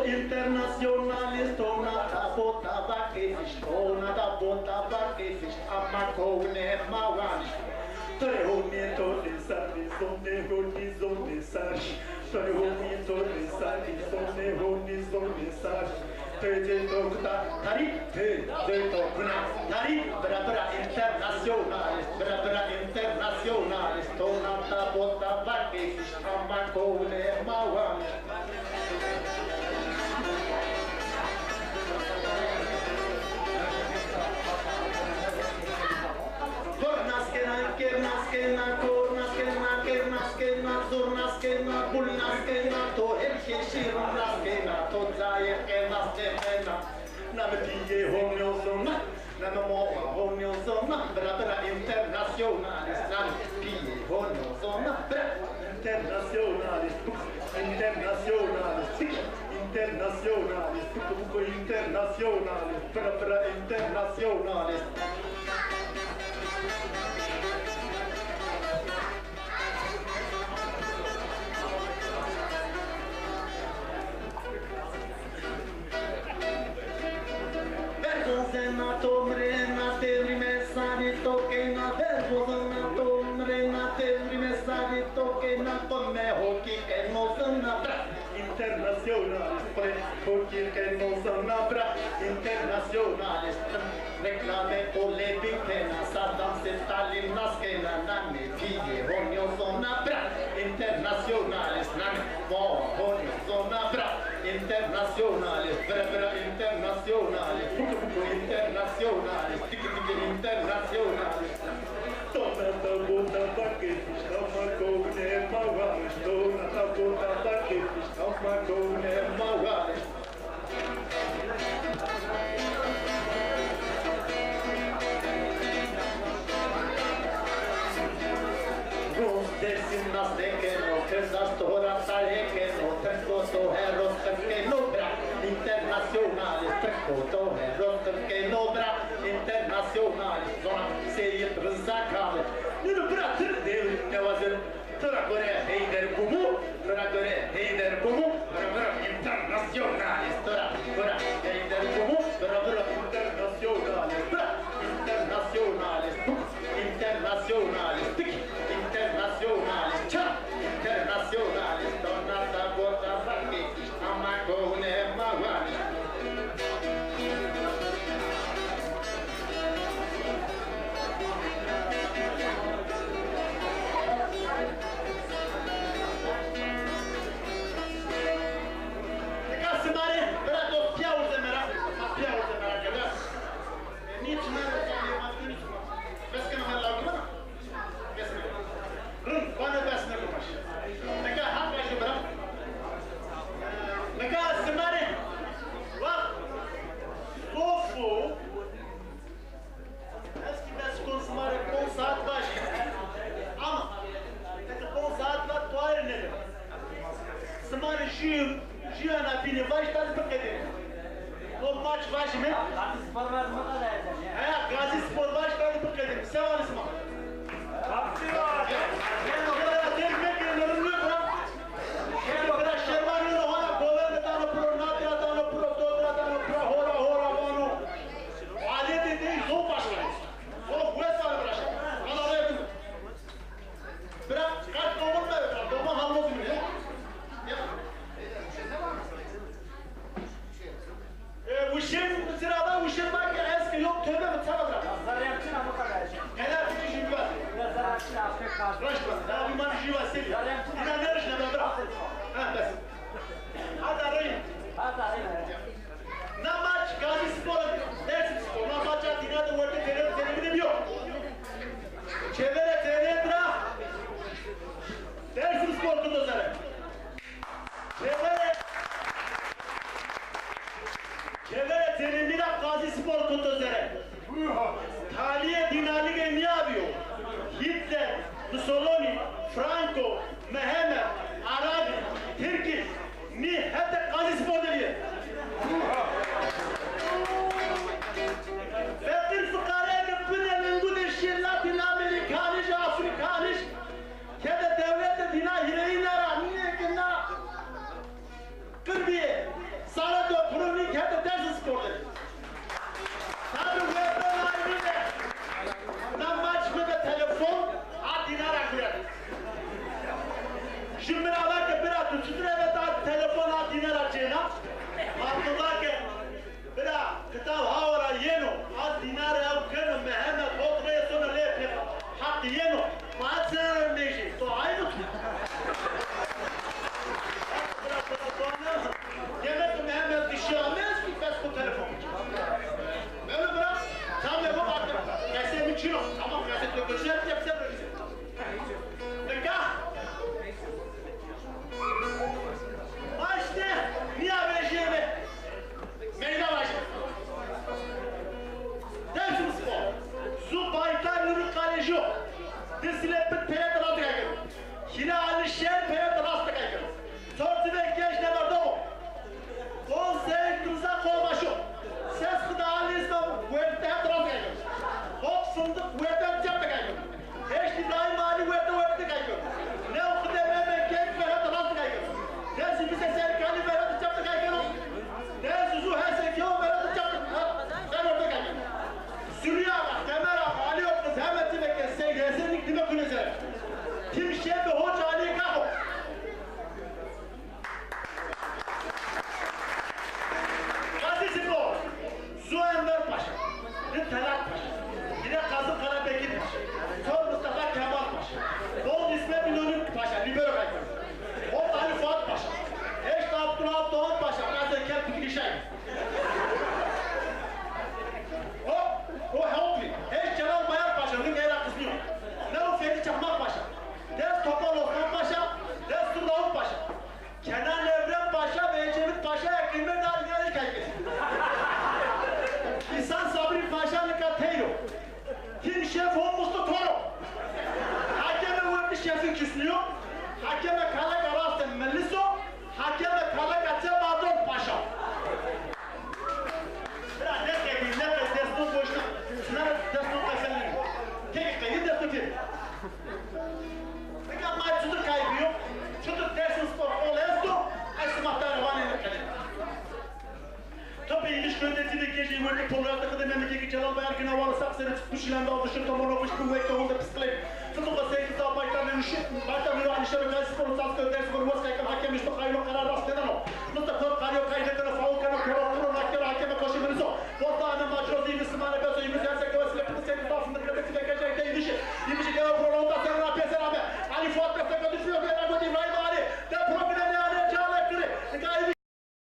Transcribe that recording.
internationalist, ona ta bota bakesish, ona ta bota bakesish, amakone mawani. Tore honi tore sari, zone sari. Tore honi tore sari, zone sari. Tore tokta tari, tore tokna tari, bra internationalist, ona ta bota bakesish, amakone mawani. Kornaskena, zornaskena, bulnaskena, to helke shirnaskena, to zayekena stefena. Nametiye homyozona, namamoa homyozona, bra internationalist, nametiye homyozona, bra internationalist, bra internationalist. Tomrena tevri mesari tokena vergozona tomrena tevri mesari tokena come hockey che non sono internazionale hockey che non sono internazionale reclame polemiche na Saddam Stalin naskena nanne figlie honio sono internazionale nan mo honio sono internazionale internazionale internazionale Tona ta bota bakesish, amakone mawanish. Tona ta bota bakesish, amakone mawanish. Desimnas dekeno, tesa stora tarekeno, treskoto heros terkeno bra, internationalis, treskoto heros terkeno bra, internationalis, zona serie brzacale. Nu bra trdel, nevazil, tora gore heider bumu, bra internationalis, tora gore heider bumu, bra internationalis, internationalis, internationalis, donna ta bota bakesish, amakone mawani. Kasimare, brato piauze mera, kada. Nici nu are să ne mai gândiți. Vezi că nu mai la urmă? Vezi că rând, bani vezi să ne lumași. Nega, hai mai jubra. Nega, semare. Va. Sofu. Vezi că vezi cum semare consat vași. Ama. Dacă consat va toarnele. Semare și ana bine vași, dar pe cădere. O maç vași mı? Gazi spor var mı da derler ya. Ha, Gazi spor var da bu kadar. Sen var mısın? Gazi var. Ben o kadar termek ediyorum lan. Ben o kadar şervanı da ona governo tano pro natia tano pro totra tano pro hora vano. Adet de zo başlar. O güesa bırak. Ana öyle. Bırak kaç doğum ver. Doğum hamur mu ya? Uşun sırada uşun bak eski yok tövbe mi sana? Zaremçin ama kadar. Helal bir şey var. Zaremçin afek kaldı. Başla. Daha bir manşi var seni. İnan nerede ne bırak. Ha bas. Hadi arayın. Hadi arayın. Namaç Gazi Spor dersi spor. Namaç'a dinada orta televizyon yok. Çevre televizyon. Dersi spor tutuzları. Çevre televizyon Gazi Spor tutuzları. Taliye dinalige ne yapıyor? Hitler, Mussolini, Franco, Mehmet, Arabi, Türkiye, ni hep de Gazi Spor diyor. Fakir fukaraya gitmeden bu deşir Latin Amerikaniş, Afrikaniş, ya da devlette dina hileyi nara, niye ki na? beraber ki bira tutuyor ve daha telefona dinar açığına. Abdullah ki bira kitap havara yeno. Az dinar avkırım Mehmet oturaya sonra leplik. Hakkı yeno. Maçlar neyse. To aynı tut. Demek ki Mehmet işi almaz ki kes bu telefonu. Böyle bırak. Tam yapıp artık. Kesemin çino. Tamam keset götüreceğim. Yapacağım böyle. Pekka. Başta. Niye vereceğimi? Meydan başta. Dersim spor. Su baytar yürü kaleci. Dislepit peyat rastı kaygır. Yine alişer peyat rastı kaygır. Tortu ve genç ne var doğu. O zevkinize kolbaşı. Ses kıda alisme verte rastı kaygır. Hop fındık verte çapta kaygır. Eşli daim ali verte kaygır. Ne okudu ememe genç peyat rastı kaygır. Dersi bize serkali peyat çapta kaygır. Dersi zu hesek yo peyat çapta kaygır. Sürüya bak, Temel abi, Ali Okuz, Hemeti Bekir, Seyresinlik dime künüze. Tim Şefi Hoca Ali Kaho. Gazi Spor, Su Enver Paşa, bir Talat Paşa, yine Kazım Karabekir Paşa, Sol Mustafa Kemal Paşa, Bol İsmet İnönü Paşa, Libero Kaygır, Hop Ali Fuat Paşa, Eşte Abdülhamid Doğan Paşa, Gazi Kep Fikri O Helpli, Eş Celal Bayar Paşa'nın eyra kısmıyor. Ne o Fethi Çakmak Paşa, Ders Topal Osman Paşa, Ders Turlavuk Paşa, Kenan Evren Paşa ve Ecevit Paşa Ekrim'e Dargâli Kaygısı. İhsan Sabri Paşa Nikateylo, Tim Şef Olmuştu Toro, Hakeme Vurtlu Şef'in küslüyor, Hakeme Kalak Aras'ın Melliso, Hakeme Kalak Atse Badon Paşa. Biraz ne sevdiğin, ne destur boşuna, sınav destur kasenleri. Tek kayı destur ki. Peki ama çutur kaybıyor, çutur dersin spor olesto, esmahtar revanı kalemi. Tabi ilişki yönetimi geceyi vurdu, tollarda kadar memleketi Celal Bayar Günah Valı Saksarı tutmuş ilan da oluşur, tamam olmuş, kuvvetli oldu psikolojik. Tutukla sevgi sağ baytar menüşü, baytar menü alişler ve kalesi sporu saskı öder sporu, vaz kaykın hakem üstü kaylo karar rast neden o. Mustafa Karyo kaydetene